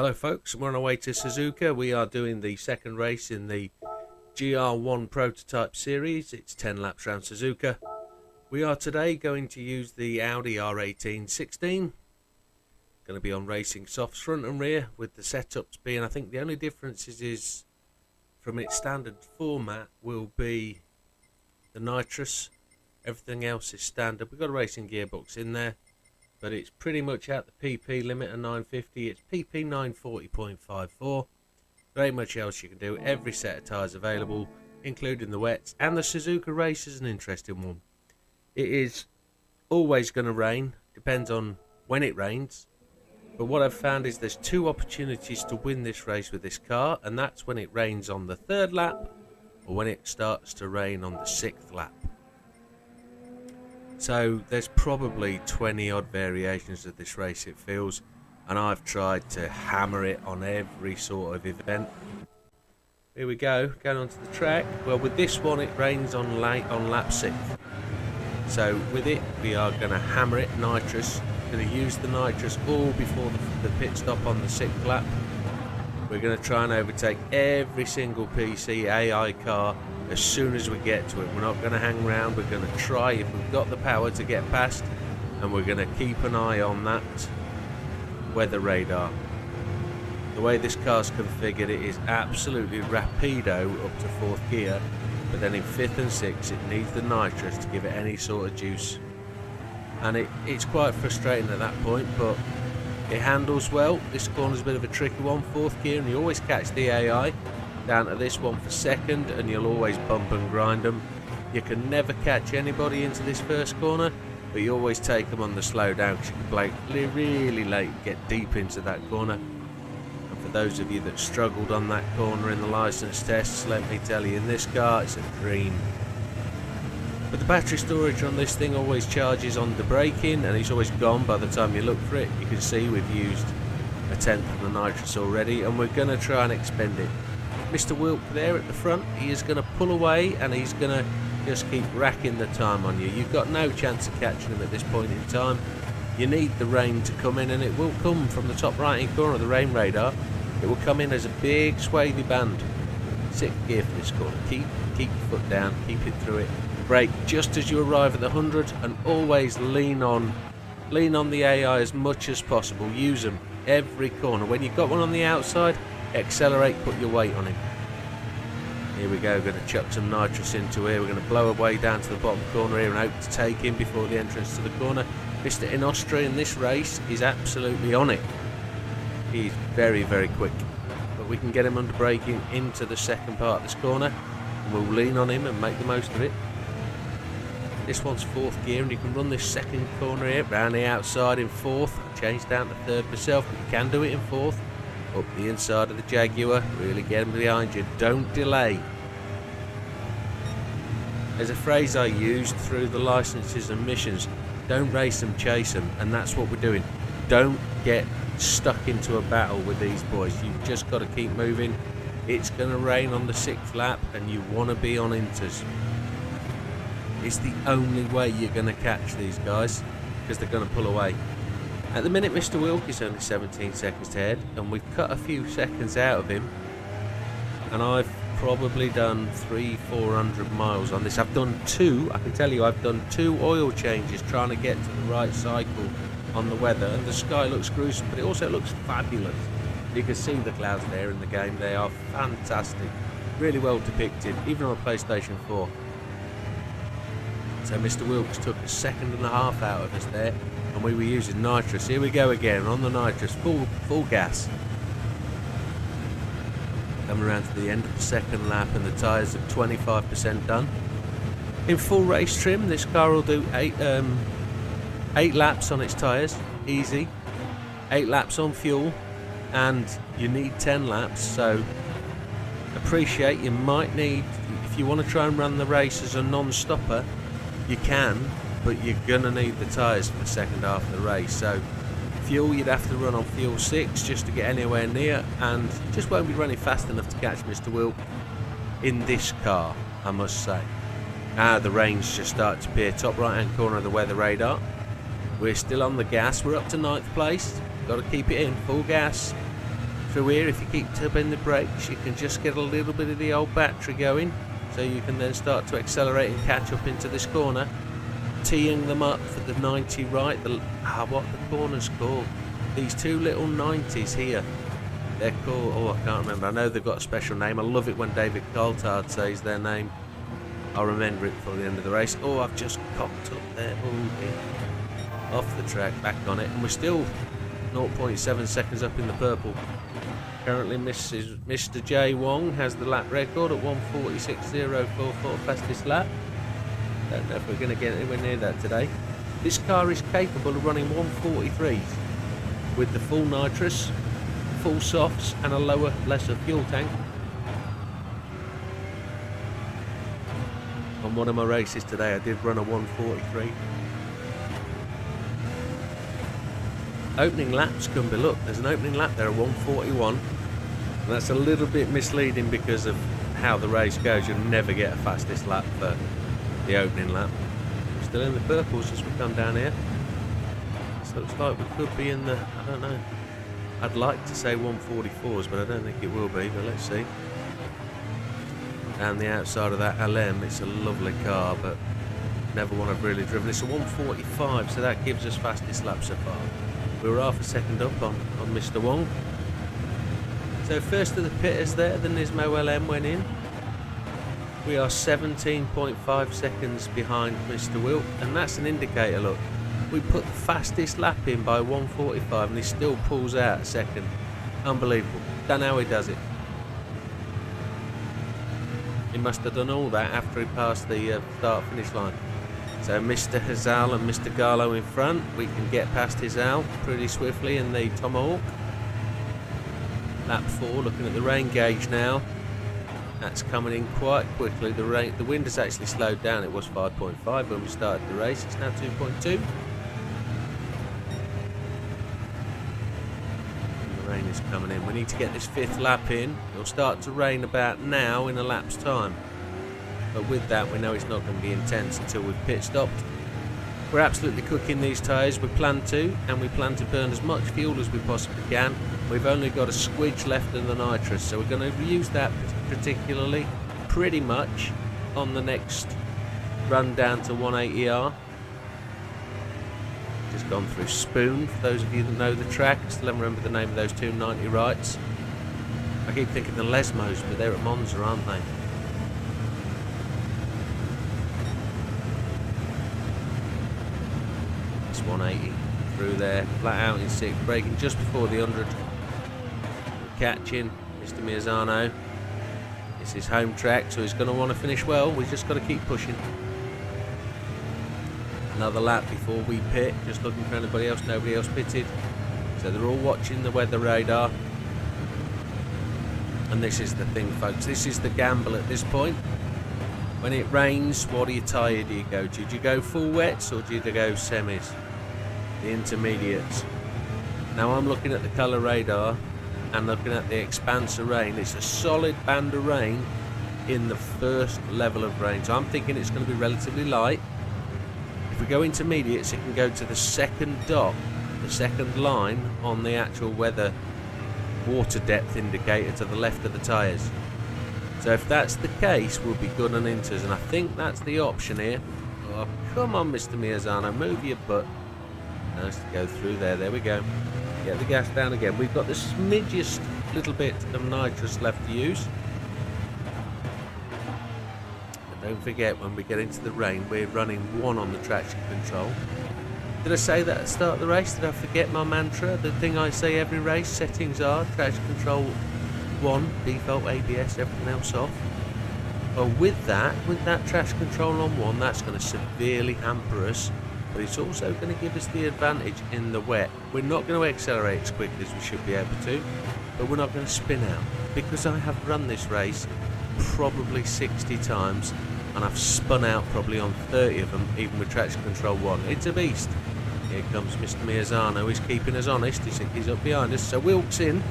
Hello folks, we're on our way to Suzuka. We are doing the second race in the GR1 prototype series. It's 10 laps around Suzuka. We are today going to use the Audi R18 16. Going to be on racing softs front and rear, with the setups being, I think the only difference is from its standard format will be the nitrous. Everything else is standard. We've got a racing gearbox in there, but it's pretty much at the PP limit of 950. It's PP940.54. Very much else you can do. Every set of tyres available, including the wets. And the Suzuka race is an interesting one. It is always going to rain. Depends on when it rains. But what I've found is there's two opportunities to win this race with this car, and that's when it rains on the third lap or when it starts to rain on the 6th lap. So there's probably 20 odd variations of this race, it feels, and I've tried to hammer it on every sort of event. Here we go, going onto the track. Well, with this one it rains on lap 6. So with it we are going to hammer it nitrous. Going to use the nitrous all before the pit stop on the 6th lap. We're going to try and overtake every single PC AI car as soon as we get to it. We're not going to hang around. We're going to try, if we've got the power, to get past, and we're going to keep an eye on that weather radar. The way this car's configured, it is absolutely rapido up to 4th gear, but then in 5th and 6th it needs the nitrous to give it any sort of juice, and it's quite frustrating at that point, but it handles well. This corner's a bit of a tricky one, 4th gear, and you always catch the AI down to this one for 2nd, and you'll always bump and grind them. You can never catch anybody into this first corner, but you always take them on the slow down, because you can play really late, get deep into that corner. And for those of you that struggled on that corner in the license tests, let me tell you, in this car it's a dream. But the battery storage on this thing always charges on the braking, and it's always gone by the time you look for it. You can see we've used 1/10 of the nitrous already, and we're going to try and expend it. Mr. Wilk there at the front, he is going to pull away, and he's going to just keep racking the time on you. You've got no chance of catching him at this point in time. You need the rain to come in, and it will come from the top right hand corner of the rain radar. It will come in as a big swathy band. 6th gear for this corner. Keep your foot down, keep it through it. Brake just as you arrive at the 100, and always lean on the AI as much as possible. Use them every corner. When you've got one on the outside, accelerate, put your weight on him. Here we go, going to chuck some nitrous into here. We're going to blow away down to the bottom corner here and hope to take him before the entrance to the corner. Mr. Inostra in this race is absolutely on it. He's very quick, but we can get him under braking into the second part of this corner, and we'll lean on him and make the most of it. This one's 4th gear, and you can run this second corner here round the outside in 4th. I changed down to 3rd myself, but you can do it in 4th. Up the inside of the Jaguar, really get him behind you, don't delay. There's a phrase I used through the licenses and missions: don't race them, chase them, and that's what we're doing. Don't get stuck into a battle with these boys. You've just got to keep moving. It's going to rain on the 6th lap, and you want to be on inters. It's the only way you're going to catch these guys, because they're going to pull away. At the minute, Mr. Wilk is only 17 seconds ahead, and we've cut a few seconds out of him, and I've probably done 300-400 miles on this. I've done 2, I can tell you, I've done 2 oil changes trying to get to the right cycle on the weather, and the sky looks gruesome, but it also looks fabulous. You can see the clouds there in the game. They are fantastic, really well depicted, even on a PlayStation 4. So Mr. Wilkes took 1.5 seconds out of us there, and we were using nitrous. Here we go again on the nitrous, full gas. Coming around to the end of the 2nd lap, and the tyres are 25% done. In full race trim, this car will do 8 laps on its tyres, easy. 8 laps on fuel, and you need 10 laps. So appreciate you might need, if you want to try and run the race as a non-stopper, you can, but you're going to need the tyres for the second half of the race. So fuel, you'd have to run on fuel 6 just to get anywhere near, and just won't be running fast enough to catch Mr. Wilk in this car, I must say. The rain's just started to appear, top right hand corner of the weather radar. We're still on the gas, we're up to 9th place, got to keep it in, full gas. through here, if you keep tapping the brakes, you can just get a little bit of the old battery going, so you can then start to accelerate and catch up into this corner, teeing them up for the 90 right. What the corner's called? These two little 90s here. They're called, oh, I can't remember. I know they've got a special name. I love it when David Coulthard says their name. I'll remember it before the end of the race. Oh, I've just cocked up there. Oh, dear. Off the track, back on it. And we're still 0.7 seconds up in the purple. Currently, Mr. J. Wong has the lap record at 1:46.044 fastest lap. Don't know if we're going to get anywhere near that today. This car is capable of running 143s with the full nitrous, full softs and a lower, lesser fuel tank. On one of my races today I did run a 143. Opening laps can be, look, there's an opening lap there at 141, and that's a little bit misleading because of how the race goes. You'll never get a fastest lap for the opening lap. We're still in the purples as we come down here. This looks like we could be in the, I don't know, I'd like to say 144s, but I don't think it will be, but let's see. Down the outside of that LM, it's a lovely car, but never one I've really driven. It's a 145, so that gives us fastest lap so far. We were half a second up on Mr. Wong. So first of the pitters there, the Nismo LM went in. We are 17.5 seconds behind Mr. Wilt, and that's an indicator, look. We put the fastest lap in by 145 and he still pulls out a second. Unbelievable. Don't know how he does it. He must have done all that after he passed the start-finish line. So Mr. Hazal and Mr. Garlow in front. We can get past Hazal pretty swiftly in the Tomahawk. Lap 4, looking at the rain gauge now. That's coming in quite quickly. The wind has actually slowed down. It was 5.5 when we started the race. It's now 2.2. Rain is coming in. We need to get this 5th lap in. It'll start to rain about now in a lap's time. But with that, we know it's not going to be intense until we've pit stopped. We're absolutely cooking these tyres. We plan to, and we plan to burn as much fuel as we possibly can. We've only got a squidge left in the nitrous, so we're going to use that particularly pretty much on the next run down to 180R. Just gone through Spoon, for those of you that know the track. I still haven't remembered the name of those two 90 rights. I keep thinking the Lesmos, but they're at Monza, aren't they? It's 180 through there, flat out in 6th, braking just before the 100. We're catching Mr. Mirzano. It's his home track, so he's going to want to finish well. We've just got to keep pushing. Another lap before we pit, just looking for anybody else. Nobody else pitted, so they're all watching the weather radar. And this is the thing, folks, this is the gamble at this point. When it rains, what tyre do you go to? Do you go full wets or do you go semis? The intermediates. Now I'm looking at the colour radar and looking at the expanse of rain. It's a solid band of rain in the first level of rain, so I'm thinking it's going to be relatively light. If we go intermediates, it can go to the second dot, the second line on the actual weather water depth indicator to the left of the tyres. So if that's the case, we'll be good on inters, and I think that's the option here. Oh, come on, Mr. Mirzano, move your butt. Nice to go through there. There we go. Get the gas down again. We've got the smidgest little bit of nitrous left to use. Don't forget, when we get into the rain, we're running 1 on the traction control. Did I say that at the start of the race? Did I forget my mantra? The thing I say every race, settings are traction control 1, default ABS, everything else off. Well, with that traction control on 1, that's going to severely hamper us, but it's also going to give us the advantage in the wet. We're not going to accelerate as quickly as we should be able to, but we're not going to spin out, because I have run this race probably 60 times. And I've spun out probably on 30 of them, even with traction control 1. It's a beast. Here comes Mr. Mirzano. He's keeping us honest. He's up behind us. So Wilkes in.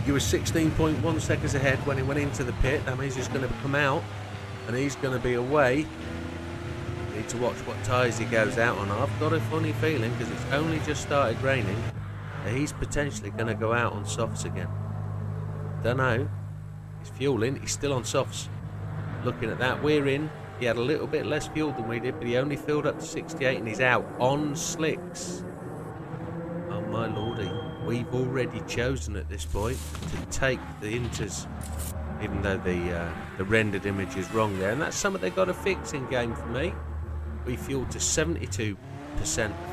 He was 16.1 seconds ahead when he went into the pit. That means he's going to come out, and he's going to be away. Need to watch what tyres he goes out on. I've got a funny feeling, because it's only just started raining, He's potentially going to go out on softs again. Don't know. He's fueling. He's still on softs. Looking at that, we're in. He had a little bit less fuel than we did, but he only filled up to 68 and he's out on slicks. Oh my lordy. We've already chosen at this point to take the inters, even though the rendered image is wrong there. And that's something they've got to fix in game for me. We fueled to 72%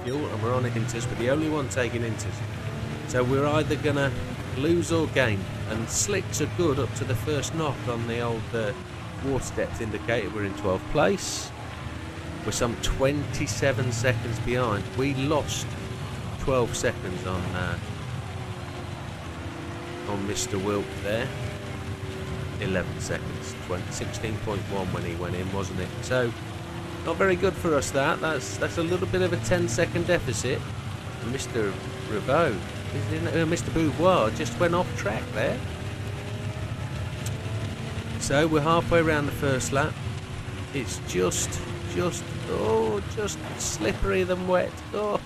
fuel and we're on inters, but the only one taking inters. So we're either going to lose or gain. And slicks are good up to the first knock on the old water depth indicator. We're in 12th place. We're some 27 seconds behind. We lost 12 seconds on Mr. Wilt there. 11 seconds. 16.1 when he went in, wasn't it? So not very good for us. That's a little bit of a 10-second deficit. And Mr. Revo, Mr. Beauvoir just went off track there. So we're halfway around the first lap. It's just slippery than wet. Oh,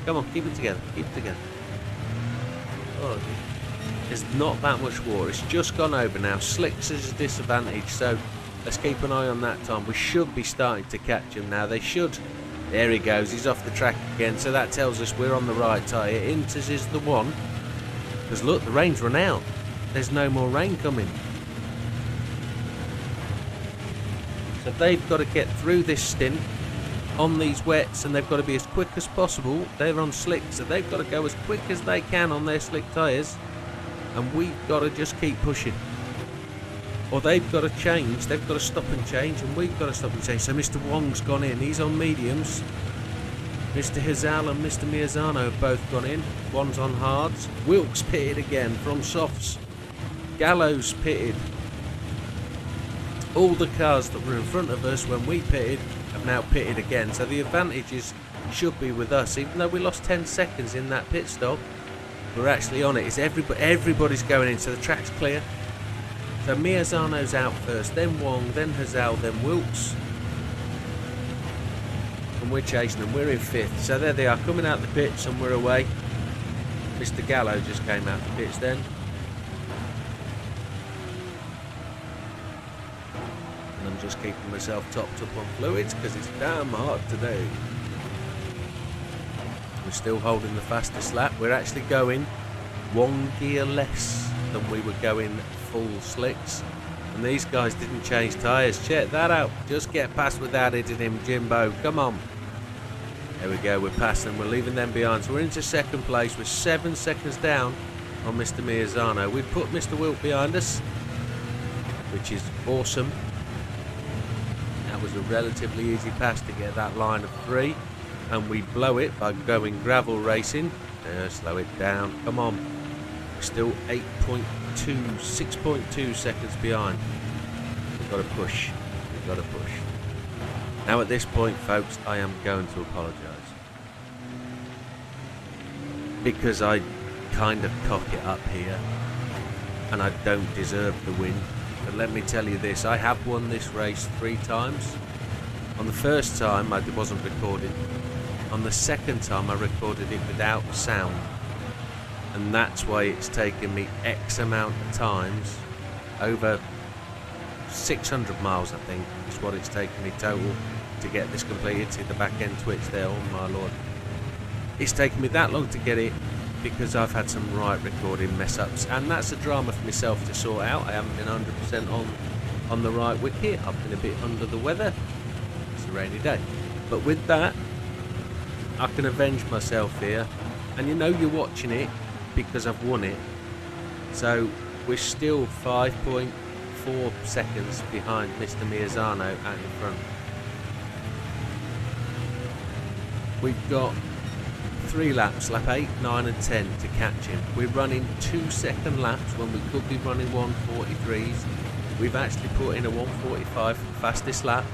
come on, keep it together, keep it together. Oh, there's not that much water. It's just gone over now. Slicks is a disadvantage, so let's keep an eye on that time. We should be starting to catch him now. They should. There he goes. He's off the track again, so that tells us we're on the right tyre. Inters is the one. Because look, the rain's run out. There's no more rain coming. So they've got to get through this stint on these wets, and they've got to be as quick as possible. They're on slicks, so they've got to go as quick as they can on their slick tyres, and we've got to just keep pushing. Or they've got to change, they've got to stop and change, and we've got to stop and change. So Mr. Wong's gone in, he's on mediums. Mr. Hizal and Mr. Miazano have both gone in. One's on hards. Wilkes pitted again from softs. Gallows pitted. All the cars that were in front of us when we pitted have now pitted again. So the advantages should be with us. Even though we lost 10 seconds in that pit stop, we're actually on it. It's everybody's going in, so the track's clear. So Miazano's out first, then Wong, then Hazal, then Wilkes. And we're chasing them. We're in 5th. So there they are, coming out the pits and we're away. Mr. Gallo just came out the pits then. And I'm just keeping myself topped up on fluids because it's damn hot today. We're still holding the fastest lap. We're actually going 1 gear less than we were going full slicks. And these guys didn't change tyres. Check that out. Just get past without hitting him, Jimbo. Come on. There we go. We're passing. We're leaving them behind. So we're into 2nd place. We're 7 seconds down on Mr. Miazano. We've put Mr. Wilt behind us, which is awesome. That was a relatively easy pass to get that line of 3. And we blow it by going gravel racing. Slow it down. Come on. We're still 6.2 seconds behind. We've got to push. We've got to push. Now at this point, folks, I am going to apologise. Because I kind of cock it up here. And I don't deserve the win. But let me tell you this, I have won this race 3 times. On the first time, I wasn't recording. On the second time, I recorded it without sound. And that's why it's taken me X amount of times, over 600 miles I think is what it's taken me total to get this completed. See the back end twitch there, oh my lord. It's taken me that long to get it because I've had some right recording mess ups, and that's a drama for myself to sort out. I haven't been 100% on the right wicket. I've been a bit under the weather. It's a rainy day. But with that, I can avenge myself here, and you know you're watching it because I've won it. So we're still 5.4 seconds behind Mr. Miazano out in front. We've got 3 laps, lap 8, 9 and 10 to catch him. We're running 2-second laps when we could be running 1:43s. We've actually put in a 1:45 for the fastest lap.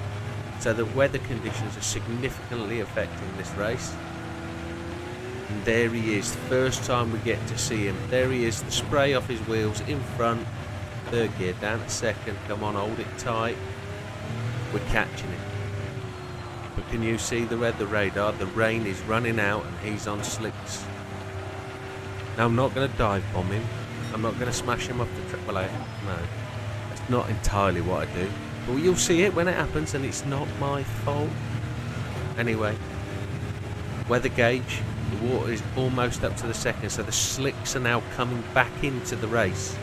So the weather conditions are significantly affecting this race. And there he is, first time we get to see him. There he is, the spray off his wheels in front. 3rd gear down to 2nd. Come on, hold it tight. We're catching him. But can you see the radar? The rain is running out and he's on slicks. Now, I'm not going to dive bomb him. I'm not going to smash him off the track. Well, no. That's not entirely what I do. But you'll see it when it happens, and it's not my fault. Anyway, weather gauge. The water is almost up to the second, so the slicks are now coming back into the race.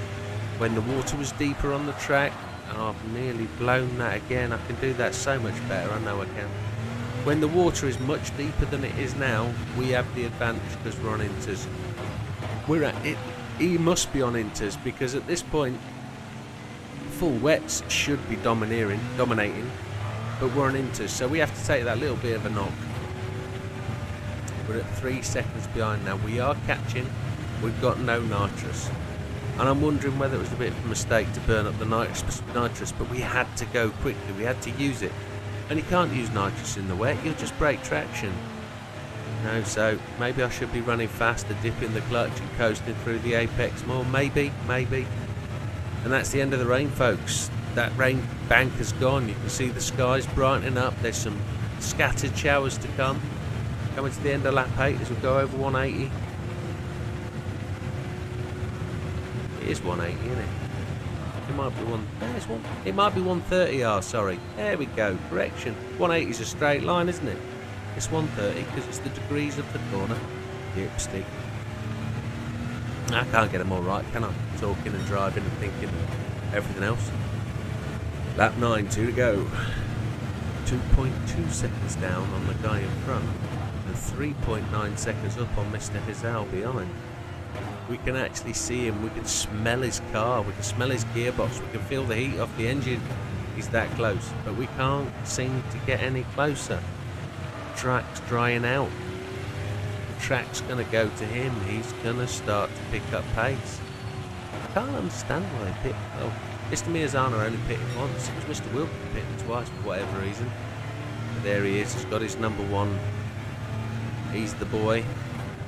When the water was deeper on the track, and I've nearly blown that again. I can do that so much better, I know I can. When the water is much deeper than it is now, we have the advantage because we're on inters. We're at it. He must be on inters because at this point, full wets should be dominating, but we're on inters, so we have to take that little bit of a knock. We're at 3 seconds behind now. We are catching. We've got no nitrous. And I'm wondering whether it was a bit of a mistake to burn up the nitrous, but we had to go quickly. We had to use it. And you can't use nitrous in the wet. You'll just break traction. No, so maybe I should be running faster, dipping the clutch and coasting through the apex more. Maybe. And that's the end of the rain, folks. That rain bank has gone. You can see the skies brightening up. There's some scattered showers to come. Coming to the end of lap 8 as we go over 180. It is 180, isn't it? It might be it might be 130. Sorry. There we go. Correction. 180 is a straight line, isn't it? It's 130 because it's the degrees of the corner. Dipstick. I can't get them all right, can I? Talking and driving and thinking and everything else. Lap 9, 2 to go. 2.2 seconds down on the guy in front. And 3.9 seconds up on Mr. Hizal behind. We can actually see him, we can smell his car, we can smell his gearbox, we can feel the heat off the engine. He's that close, but we can't seem to get any closer. The track's drying out. The track's going to go to him, he's going to start to pick up pace. I can't understand why he picked. Well, Mr. Miyazana only pitted once, it was Mr. Wilson pitted twice for whatever reason. But there he is, he's got his number 1. He's the boy.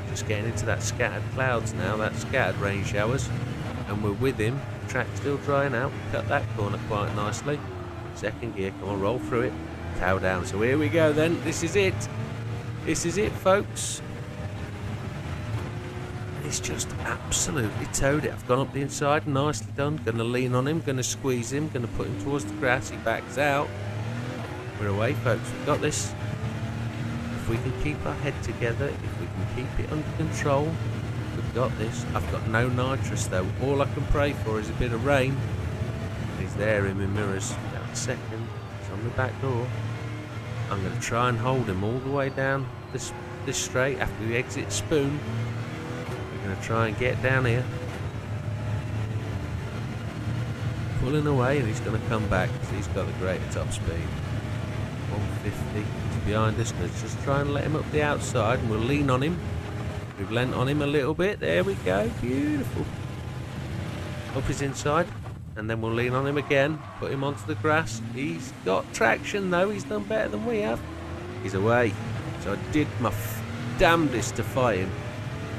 Just getting into that scattered clouds now, that scattered rain showers. And we're with him. The track's still drying out. We cut that corner quite nicely. Second gear, come on, roll through it. Cow down. So here we go then. This is it. This is it, folks. It's just absolutely towed it. I've gone up the inside, nicely done. Going to lean on him, going to squeeze him, going to put him towards the grass. He backs out. We're away, folks. We've got this. If we can keep our head together, if we can keep it under control, we've got this. I've got no nitrous though. All I can pray for is a bit of rain. He's there in my mirrors. Down a second. He's on the back door. I'm going to try and hold him all the way down this straight after we exit Spoon. We're going to try and get down here. Pulling away, and he's going to come back because he's got the greater top speed. 150. He's behind us. Let's just try and let him up the outside, and we'll lean on him. We've leant on him a little bit. There we go. Beautiful. Up his inside, and then we'll lean on him again. Put him onto the grass. He's got traction though. He's done better than we have. He's away. So I did my damnedest to fight him.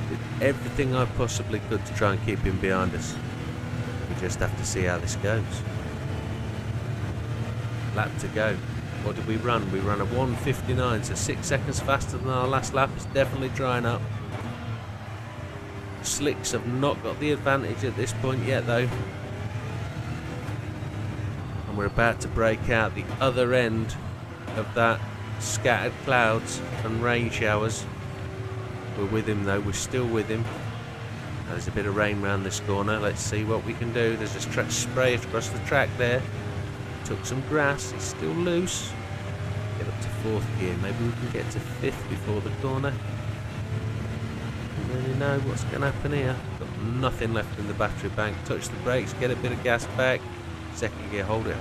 Did everything I possibly could to try and keep him behind us. We just have to see how this goes. Lap to go. What did we run? We ran a 1:59, so 6 seconds faster than our last lap. It's definitely drying up. Slicks have not got the advantage at this point yet though. And we're about to break out the other end of that scattered clouds and rain showers. We're with him though, we're still with him. Now, there's a bit of rain around this corner. Let's see what we can do. There's a spray across the track there. Took some grass, it's still loose. Get up to 4th gear, maybe we can get to 5th before the corner. Don't really know what's going to happen here. Got nothing left in the battery bank. Touch the brakes, get a bit of gas back. 2nd gear, hold it,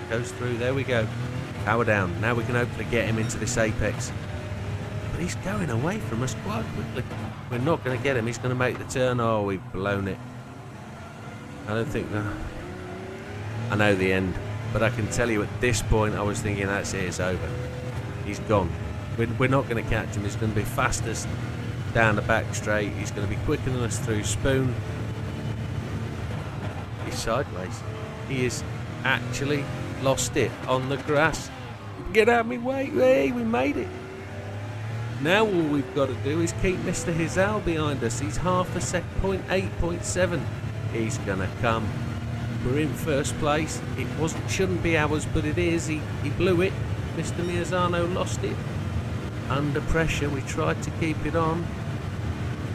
goes through. There we go. Power down. Now we can hopefully get him into this apex. But he's going away from us quite quickly. We're not going to get him. He's going to make the turn. Oh, we've blown it. I don't think that. I know the end. But I can tell you at this point I was thinking that's it, it's over. He's gone. We're not going to catch him. He's going to be fastest down the back straight. He's going to be quicker than us through Spoon. He's sideways. He has actually lost it on the grass. Get out of my way. Hey, we made it. Now all we've got to do is keep Mr. Hizal behind us. He's half a second, 0.8, he's gonna come. We're in first place. It shouldn't be ours, but it is. He blew it. Mr. Miazano lost it. Under pressure, we tried to keep it on.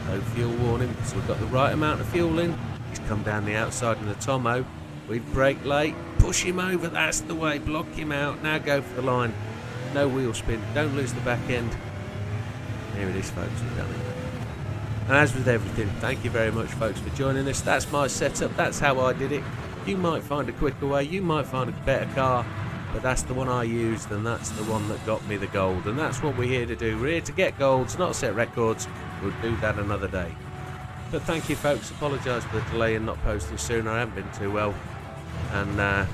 No fuel warning, so we've got the right amount of fuel in. He's come down the outside in the Tomo. We brake late. Push him over, that's the way. Block him out. Now go for the line. No wheel spin. Don't lose the back end. Here it is, folks. We've done it. And as with everything, thank you very much, folks, for joining us. That's my setup. That's how I did it. You might find a quicker way. You might find a better car. But that's the one I used, and that's the one that got me the gold. And that's what we're here to do. We're here to get golds, not set records. We'll do that another day. But thank you, folks. Apologise for the delay in not posting sooner. I haven't been too well. And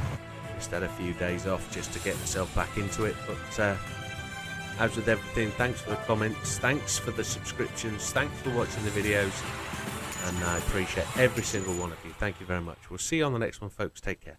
just had a few days off just to get myself back into it. But as with everything, thanks for the comments. Thanks for the subscriptions. Thanks for watching the videos. And I appreciate every single one of you. Thank you very much. We'll see you on the next one, folks. Take care.